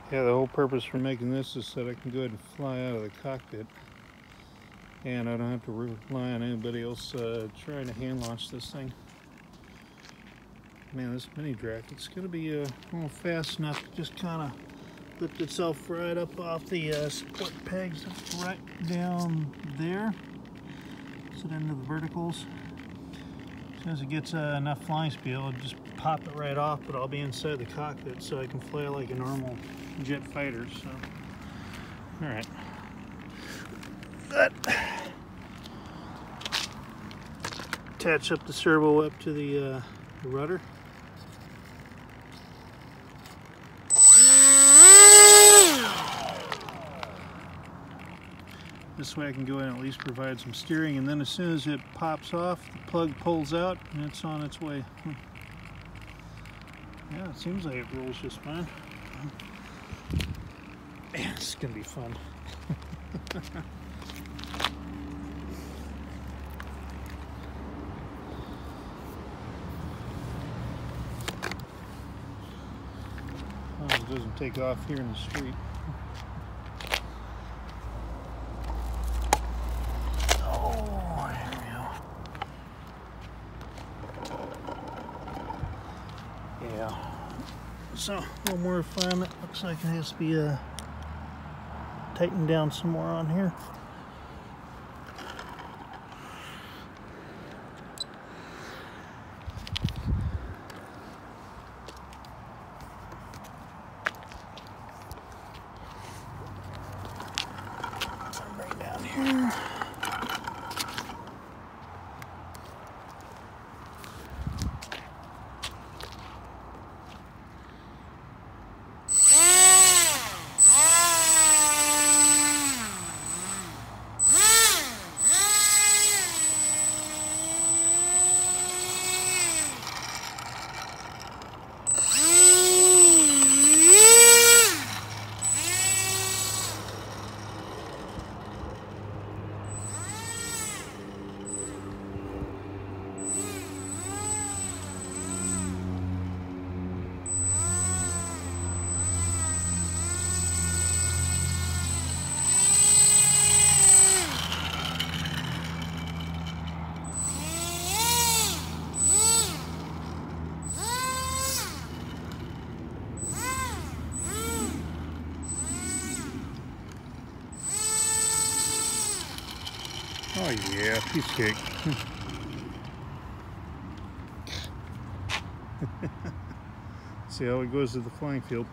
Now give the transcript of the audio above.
Yeah, the whole purpose for making this is so that I can go ahead and fly out of the cockpit, and I don't have to rely on anybody else trying to hand launch this thing. Man, this Mini Drak, it's going to be fast enough to just kind of lift itself right up off the support pegs right down there, sit into the verticals. As soon as it gets enough flying speed, it'll just pop it right off, but I'll be inside the cockpit so I can fly like a normal jet fighter. So, all right. Attach up the servo up to the rudder. This way I can go in and at least provide some steering, and then as soon as it pops off, the plug pulls out and it's on its way. Yeah, it seems like it rolls just fine. Man, this is gonna be fun. Well, it doesn't take off here in the street. Yeah, so a little more refinement. Looks like it has to be tightened down some more on here. Right down here. Oh yeah, piece of cake. See how it goes to the flying field.